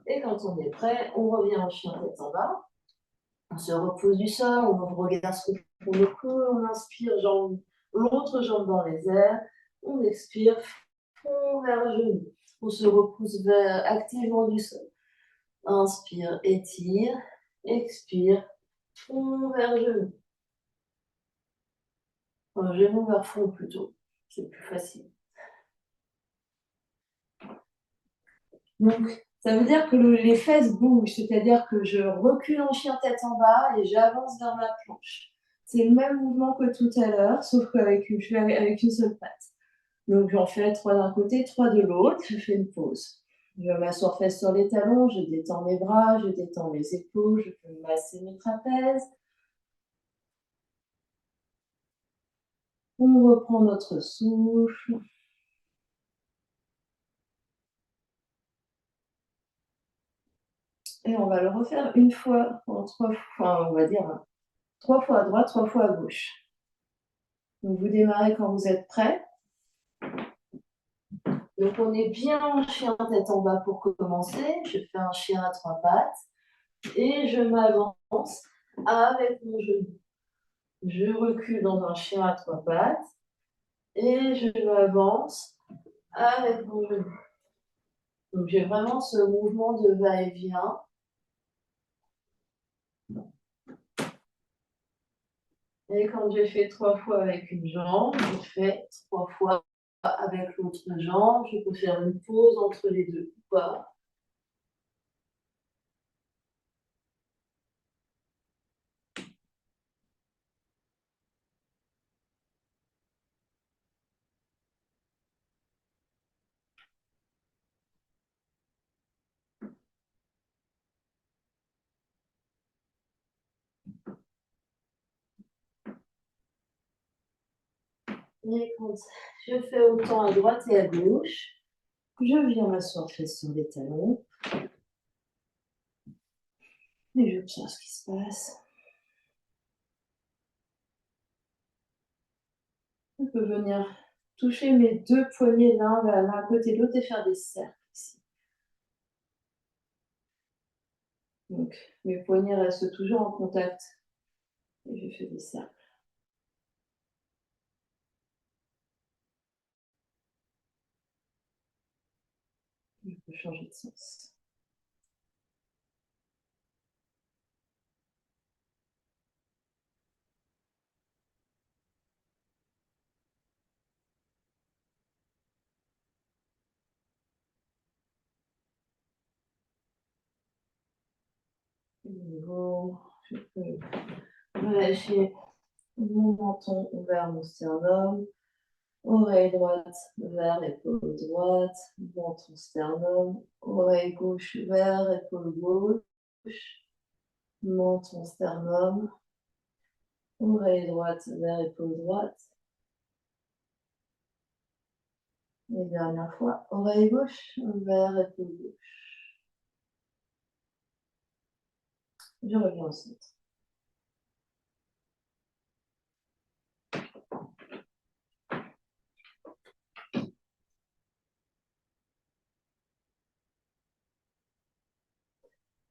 [SPEAKER 1] Et quand on est prêt, on revient en chien tête en bas. On se repose du sol, on regarde ce qu'on le cou, on inspire, l'autre jambe dans les airs, on expire, front vers le genou. On se repousse activement du sol. Inspire, étire, expire, front vers genou. Genou vers front plutôt, c'est plus facile. Donc, ça veut dire que les fesses bougent, c'est-à-dire que je recule en chien tête en bas et j'avance vers ma planche. C'est le même mouvement que tout à l'heure, sauf qu'avec je fais avec une seule patte. Donc, j'en fais 3 d'un côté, 3 de l'autre, je fais une pause. Je m'assois fesses sur les talons, je détends mes bras, je détends mes épaules, je peux masser mes trapèzes. On reprend notre souffle. Et on va le refaire une fois, en 3 fois, on va dire 3 fois à droite, 3 fois à gauche. Donc, vous démarrez quand vous êtes prêts. Donc, on est bien en chien tête en bas pour commencer. Je fais un chien à 3 pattes et je m'avance avec mon genou. Je recule dans un chien à 3 pattes et je m'avance avec mon genou. Donc, j'ai vraiment ce mouvement de va-et-vient. Et quand j'ai fait 3 fois avec une jambe, je fais 3 fois avec l'autre jambe. Je peux faire une pause entre les deux ou pas. Et quand je fais autant à droite et à gauche, je viens m'asseoir fesses sur les talons. Et j'observe ce qui se passe. Je peux venir toucher mes deux poignets l'un côté de l'autre et faire des cercles ici. Donc, mes poignets restent toujours en contact. Et je fais des cercles. Je peux changer de sens. De nouveau, je peux relâcher mon menton vers mon sternum, oreille droite vers épaule droite, menton sternum, oreille gauche vers épaule gauche, menton sternum, oreille droite vers épaule droite. Et dernière fois, oreille gauche vers épaule gauche. Je reviens au centre.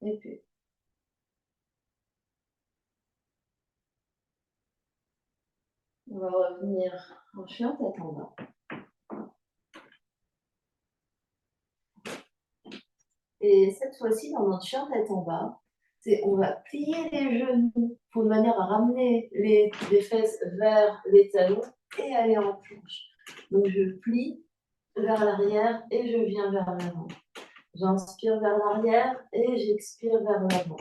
[SPEAKER 1] Et puis, on va revenir en chien tête en bas. Et cette fois-ci, dans notre chien tête en bas, on va plier les genoux pour de manière à ramener les fesses vers les talons et aller en planche. Donc je plie vers l'arrière et je viens vers l'avant. J'inspire vers l'arrière et j'expire vers l'avant.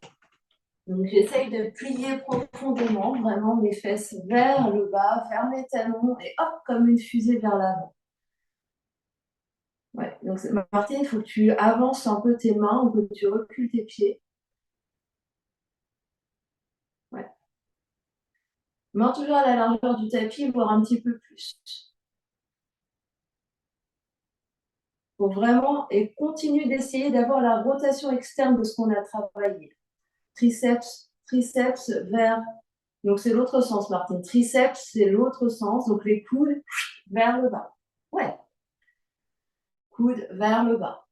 [SPEAKER 1] Donc j'essaye de plier profondément, vraiment mes fesses vers le bas, vers mes talons et hop, comme une fusée vers l'avant. Ouais, donc Martine, il faut que tu avances un peu tes mains ou que tu recules tes pieds. Ouais. Main toujours à la largeur du tapis, voire un petit peu plus. Faut vraiment, et continue d'essayer d'avoir la rotation externe de ce qu'on a travaillé. Triceps vers. Donc c'est l'autre sens, Martine. Triceps, c'est l'autre sens. Donc les coudes vers le bas. Ouais. Coude vers le bas.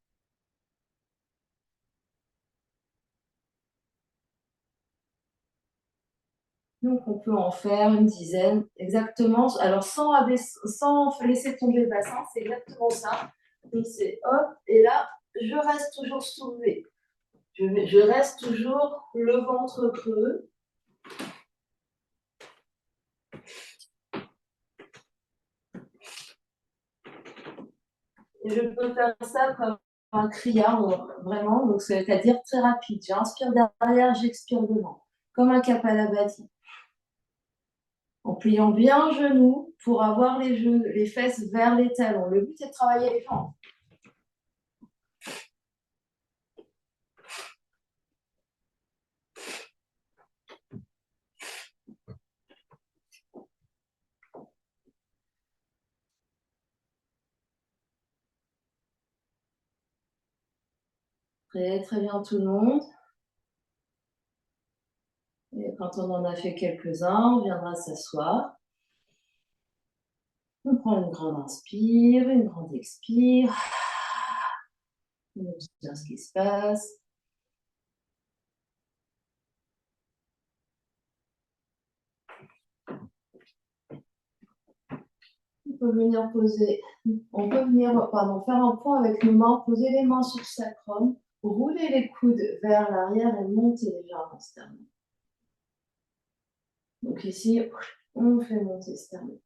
[SPEAKER 1] Donc on peut en faire une dizaine, exactement. Alors sans laisser tomber le bassin, c'est exactement ça. Donc c'est hop, et là, je reste toujours soulevé. Je reste toujours le ventre creux. Et je peux faire ça comme un criard, vraiment, donc c'est-à-dire très rapide. J'inspire derrière, j'expire devant, comme un Kapalabhati. En pliant bien genoux pour avoir les fesses vers les talons. Le but est de travailler les jambes. Très, très bien tout le monde. Et quand on en a fait quelques-uns, on viendra s'asseoir. On prend une grande inspire, une grande expire. On observe ce qui se passe. On peut venir faire un point avec nos mains, poser les mains sur le sacrum, rouler les coudes vers l'arrière et monter légèrement le sternum. Donc ici, on fait monter le sternum.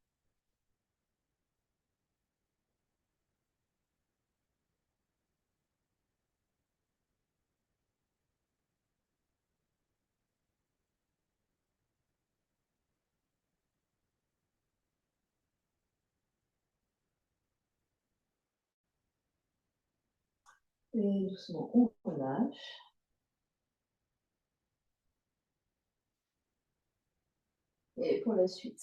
[SPEAKER 1] Et doucement, on relâche. Et pour la suite,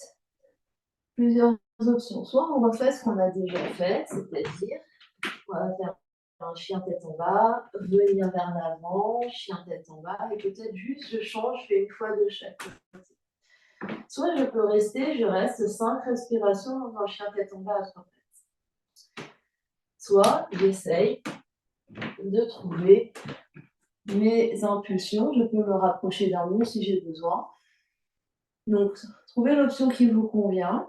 [SPEAKER 1] plusieurs options. Soit on refait ce qu'on a déjà fait, c'est-à-dire on va faire un chien tête en bas, venir vers l'avant, chien tête en bas, et peut-être juste je change, je fais une fois de chaque côté. Soit je peux rester, je reste 5 respirations dans un chien tête en bas à 3 pattes. Soit j'essaye de trouver mes impulsions, je peux me rapprocher d'un mur si j'ai besoin. Donc, trouvez l'option qui vous convient.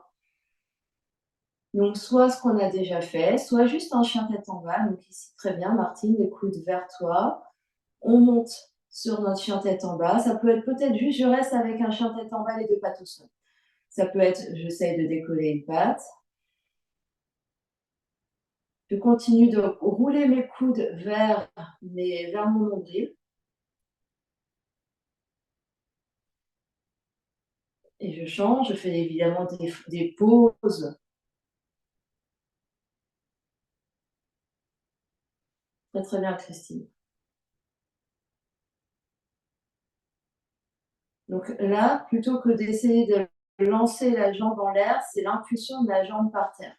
[SPEAKER 1] Donc, soit ce qu'on a déjà fait, soit juste un chien tête en bas. Donc, ici, très bien, Martine, les coudes vers toi. On monte sur notre chien tête en bas. Ça peut être peut-être juste, je reste avec un chien tête en bas, les deux pattes au sol. Ça peut être, j'essaie de décoller une patte. Je continue de rouler mes coudes vers mon nombril. Et je change, je fais évidemment des pauses. Très très bien, Christine. Donc là, plutôt que d'essayer de lancer la jambe en l'air, c'est l'impulsion de la jambe par terre.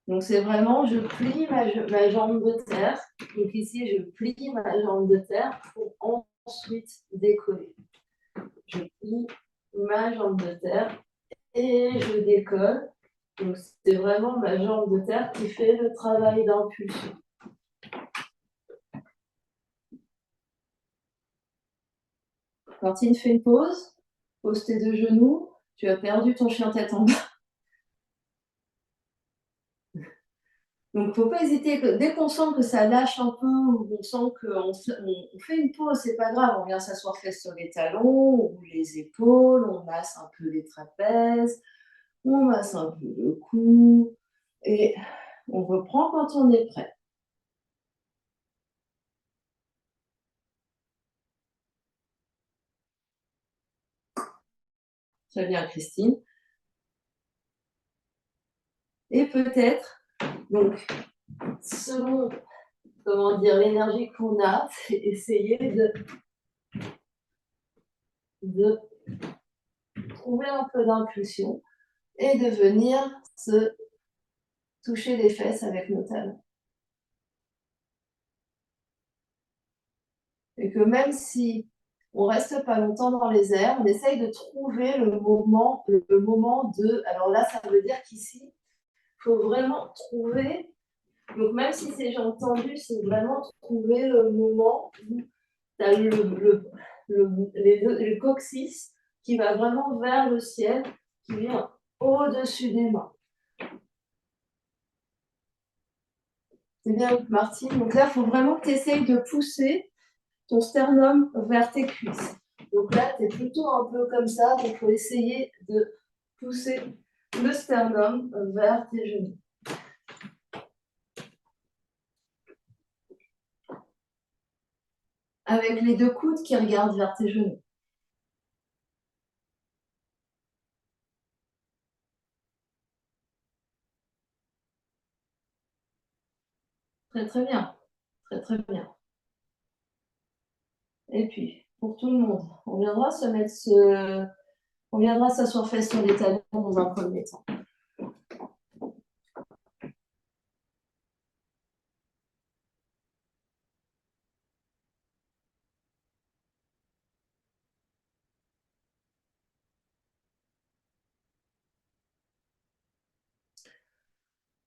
[SPEAKER 1] Donc c'est vraiment, je plie ma jambe de terre. Donc ici, je plie ma jambe de terre pour ensuite décoller. Je plie ma jambe de terre et je décolle. Donc c'est vraiment ma jambe de terre qui fait le travail d'impulsion. Martine, fais une pause. Pose tes deux genoux. Tu as perdu ton chien tête en bas. Donc, il ne faut pas hésiter. Dès qu'on sent que ça lâche un peu, ou on sent qu'on fait une pause, c'est pas grave. On vient s'asseoir fesses sur les talons, ou les épaules, on masse un peu les trapèzes, on masse un peu le cou, et on reprend quand on est prêt. Très bien, Christine. Et peut-être, donc, selon, comment dire, l'énergie qu'on a, c'est essayer de trouver un peu d'impulsion et de venir se toucher les fesses avec nos talons. Et que même si on reste pas longtemps dans les airs, on essaye de trouver le moment de. Alors là, ça veut dire qu'ici, il faut vraiment trouver. Donc même si c'est jambes tendues, c'est vraiment trouver le moment où tu as le coccyx qui va vraiment vers le ciel, qui vient au-dessus des mains. C'est bien, Martine. Donc là, il faut vraiment que tu essayes de pousser ton sternum vers tes cuisses. Donc là, tu es plutôt un peu comme ça, donc il faut essayer de pousser le sternum vers tes genoux. Avec les deux coudes qui regardent vers tes genoux. Très très bien. Très très bien. Et puis, pour tout le monde, on viendra on viendra s'asseoir fesses sur les talons dans un premier temps.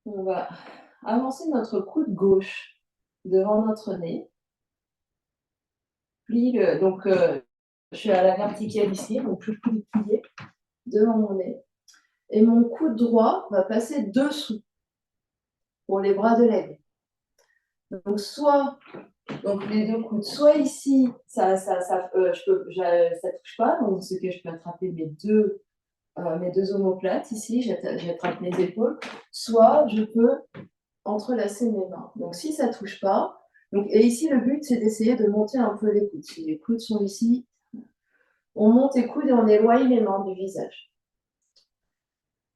[SPEAKER 1] On va avancer notre coude gauche devant notre nez. Donc, je suis à la verticale ici, donc le coude est plié devant mon nez. Et mon coude droit va passer dessous pour les bras de l'aigle. Donc les deux coudes, soit ici, ça touche pas, donc ce que je peux attraper mes deux omoplates ici, j'attrape mes épaules, soit je peux entrelacer mes mains. Donc si ça touche pas, et ici le but c'est d'essayer de monter un peu les coudes. Si les coudes sont ici, on monte les coudes et on éloigne les mains du visage.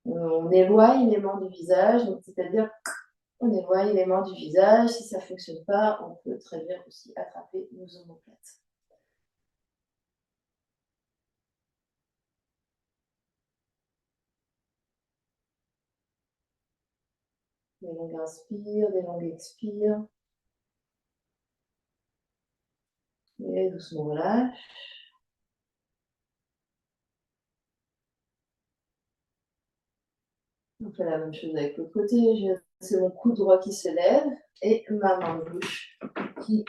[SPEAKER 1] On éloigne les mains du visage, c'est-à-dire on éloigne les mains du visage. Si ça ne fonctionne pas, on peut très bien aussi attraper nos omoplates. Des longues inspires, des longues expires. Et doucement relâche. On fait la même chose avec l'autre côté. C'est mon coude droit qui se lève et ma main gauche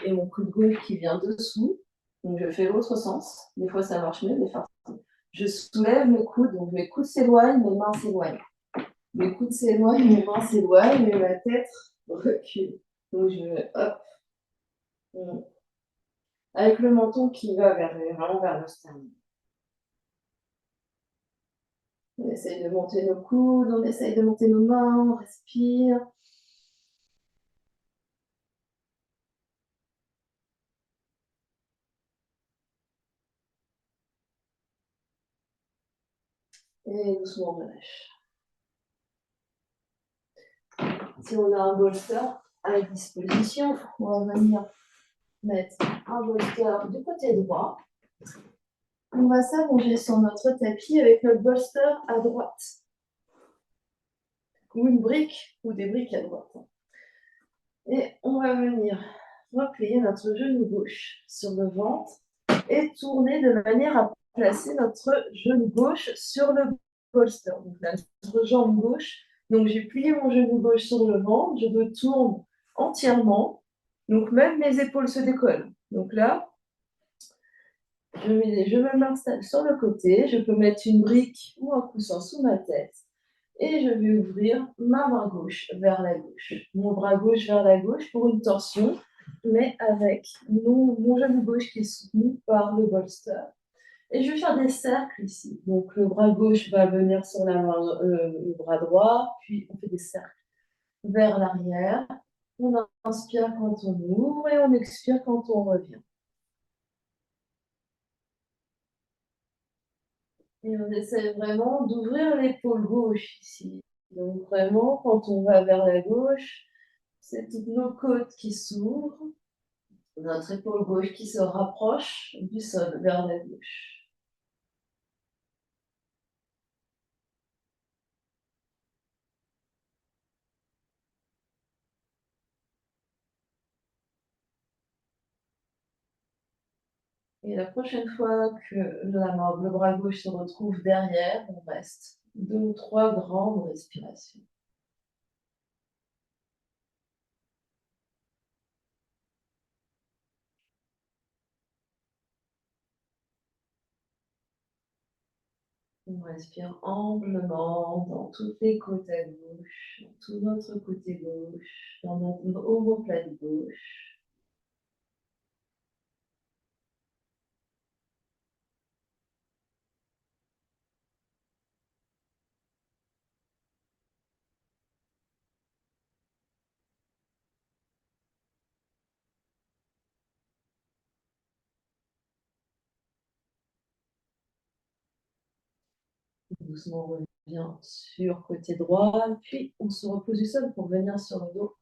[SPEAKER 1] et mon coude gauche qui vient dessous. Donc je fais l'autre sens. Des fois ça marche mieux, des fois je soulève mes coudes. Donc mes coudes s'éloignent, mes mains s'éloignent. Mes coudes s'éloignent, mes mains s'éloignent et ma tête recule. Donc hop, avec le menton qui va vraiment vers le sternum. On essaye de monter nos coudes, on essaye de monter nos mains, on respire. Et doucement on relâche. Si on a un bolster à disposition, on va venir mettre un bolster du côté droit. On va s'allonger sur notre tapis avec notre bolster à droite. Ou une brique, ou des briques à droite. Et on va venir replier notre genou gauche sur le ventre et tourner de manière à placer notre genou gauche sur le bolster. Donc notre jambe gauche. Donc j'ai plié mon genou gauche sur le ventre, je me tourne entièrement. Donc même mes épaules se décollent. Donc là, je m'installe sur le côté. Je peux mettre une brique ou un coussin sous ma tête. Et je vais ouvrir ma main gauche vers la gauche, mon bras gauche vers la gauche pour une torsion, mais avec mon genou gauche qui est soutenu par le bolster. Et je vais faire des cercles ici. Donc le bras gauche va venir sur le bras droit, puis on fait des cercles vers l'arrière. On inspire quand on ouvre et on expire quand on revient. Et on essaie vraiment d'ouvrir l'épaule gauche ici. Donc vraiment, quand on va vers la gauche, c'est toutes nos côtes qui s'ouvrent, notre épaule gauche qui se rapproche du sol vers la gauche. Et la prochaine fois que le bras gauche se retrouve derrière, on reste 2 ou 3 grandes respirations. On respire amplement dans toutes les côtes à gauche, dans tout notre côté gauche, dans notre omoplate gauche. Doucement, on revient sur côté droit, puis on se repose du sol pour venir sur le dos.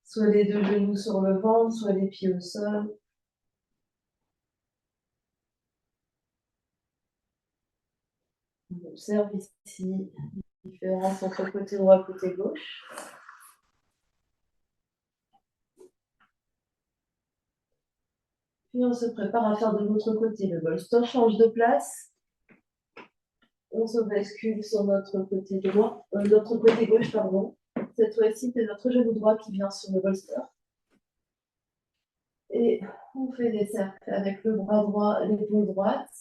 [SPEAKER 1] Soit les 2 genoux sur le ventre, soit les pieds au sol. On observe ici la différence entre côté droit et côté gauche. Puis on se prépare à faire de l'autre côté. Le bolster change de place. On se bascule sur notre côté droit, notre côté gauche, pardon. Cette fois-ci, c'est notre genou droit qui vient sur le bolster. Et on fait des cercles avec le bras droit, l'épaule droite.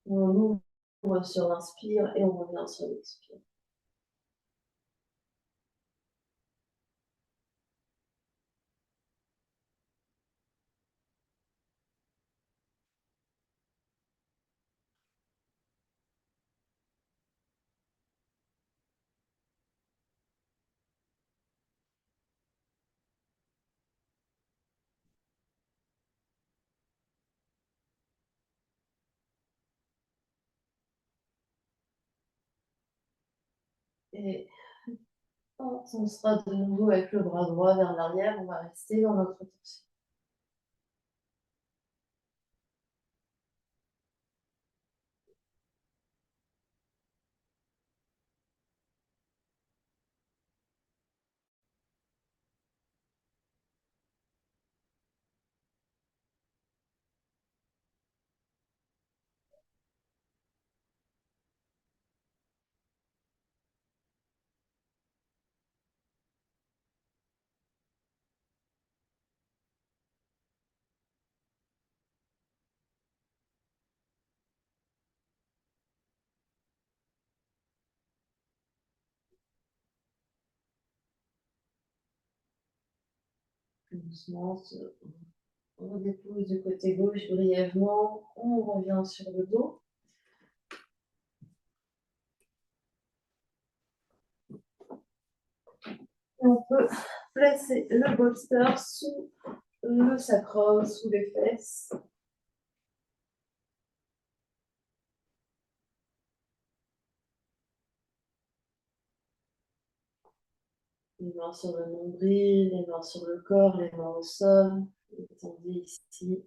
[SPEAKER 1] On ouvre sur l'inspire et on revient sur l'expire. Et quand on sera de nouveau avec le bras droit vers l'arrière, on va rester dans notre torsion. Doucement, on redépose du côté gauche brièvement, on revient sur le dos. Et on peut placer le bolster sous le sacrum, sous les fesses. Les mains sur le nombril, les mains sur le corps, les mains au sol. Étendez ici.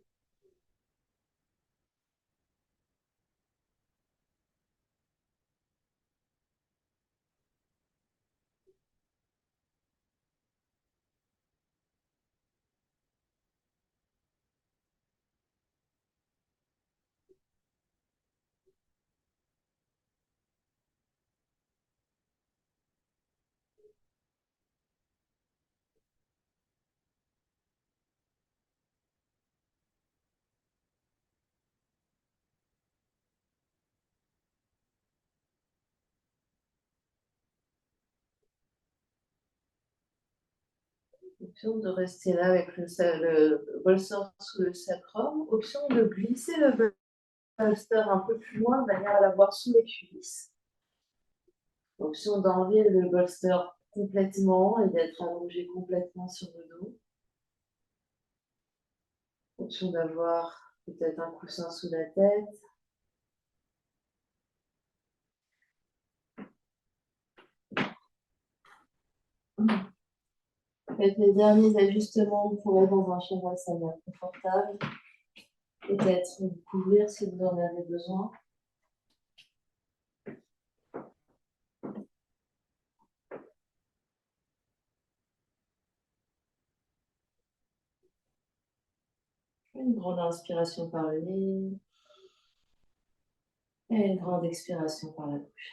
[SPEAKER 1] Option de rester là avec le bolster sous le sacrum. Option de glisser le bolster un peu plus loin de manière à l'avoir sous les cuisses. Option d'enlever le bolster complètement et d'être allongé complètement sur le dos. Option d'avoir peut-être un coussin sous la tête. Faites les derniers ajustements pour être dans un shavasana confortable. Peut-être vous couvrir si vous en avez besoin. Une grande inspiration par le nez et une grande expiration par la bouche.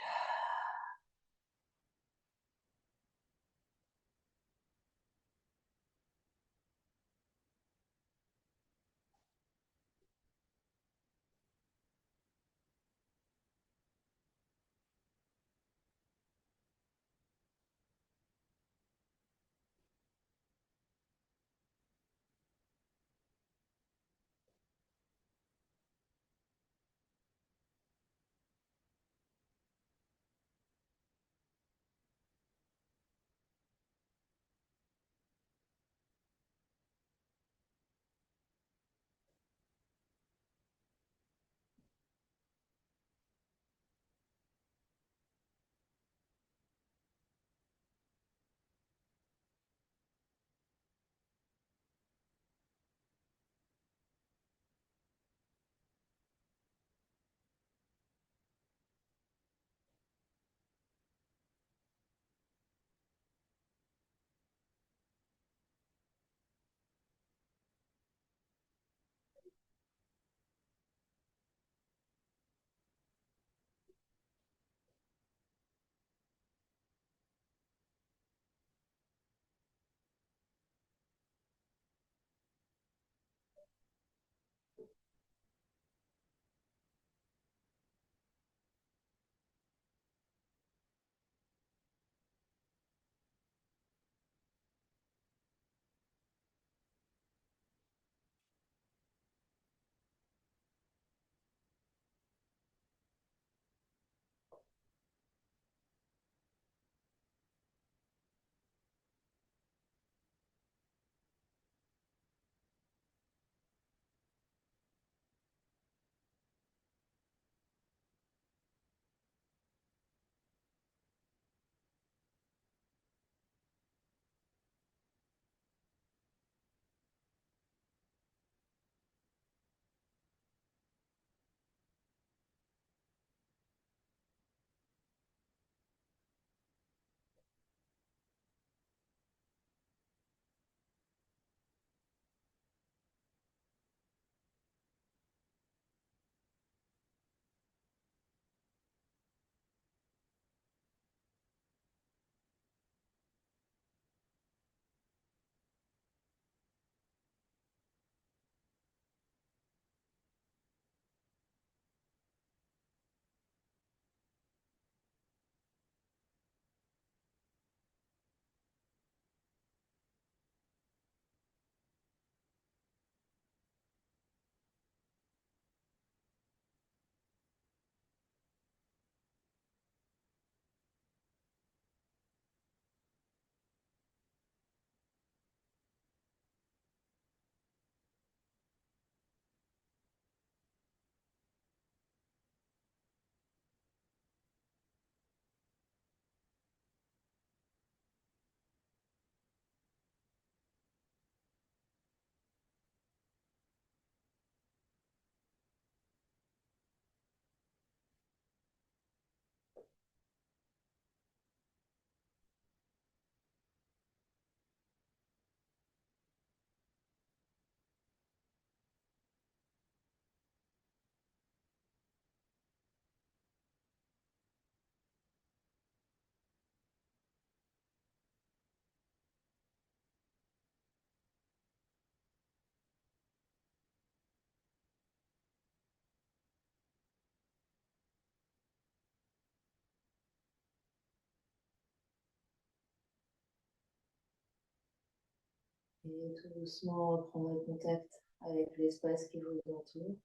[SPEAKER 1] Et tout doucement, prendre contact avec l'espace qui vous entoure.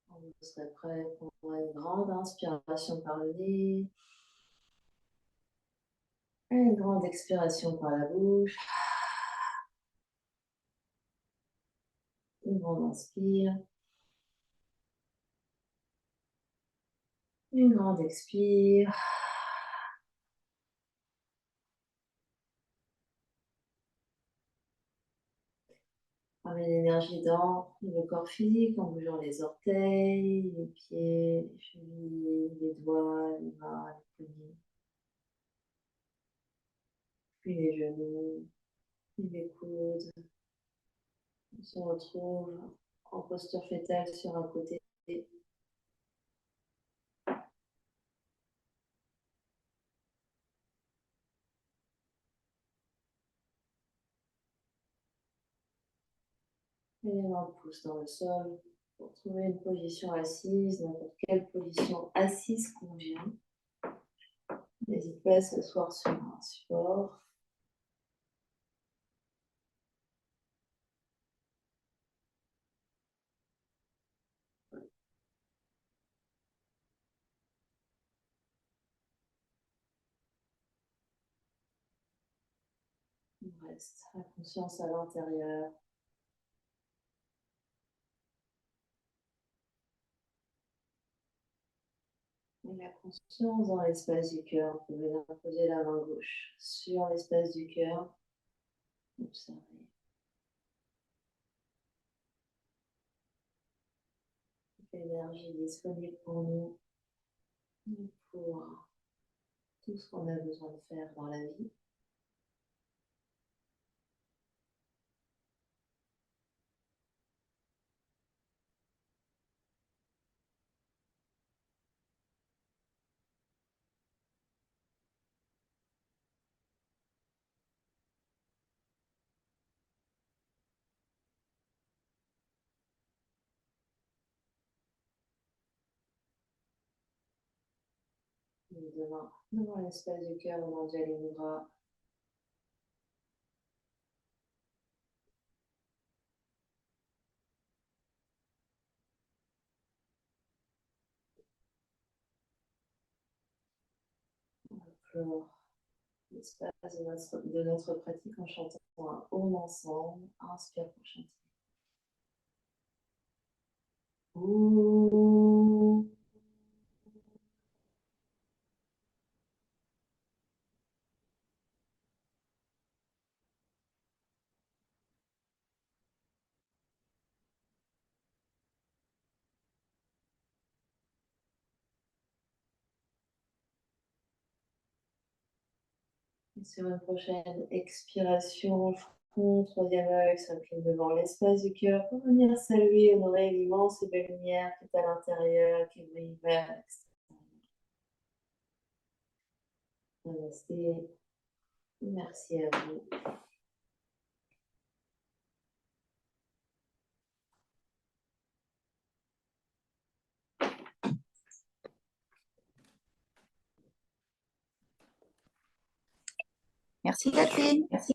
[SPEAKER 1] Quand vous serez prêt, prendre une grande inspiration par le nez. Une grande expiration par la bouche. Une grande inspire. Une grande expire. Ramène l'énergie dans le corps physique en bougeant les orteils, les pieds, les chevilles, les doigts, les mains, les poignets. Puis les genoux, puis les coudes. On se retrouve en posture fétale sur un côté. Et les mains poussent dans le sol pour trouver une position assise. N'importe quelle position assise convient. N'hésite pas à s'asseoir sur un support. On reste la conscience à l'intérieur. Et la conscience dans l'espace du cœur. Vous pouvez poser la main gauche sur l'espace du cœur. Observez. L'énergie disponible pour nous, pour tout ce qu'on a besoin de faire dans la vie. Et devant l'espace du cœur, on endiale les bras. On explore l'espace de notre pratique en chantant un Om ensemble. Inspire pour chanter. Ouh. Et sur une prochaine expiration, front, troisième œil, s'incline devant l'espace du cœur pour venir saluer, honorer l'immense et belle lumière qui est à l'intérieur, qui brille vers l'extérieur. Namasté. Merci à vous.
[SPEAKER 2] Merci Catherine. Merci.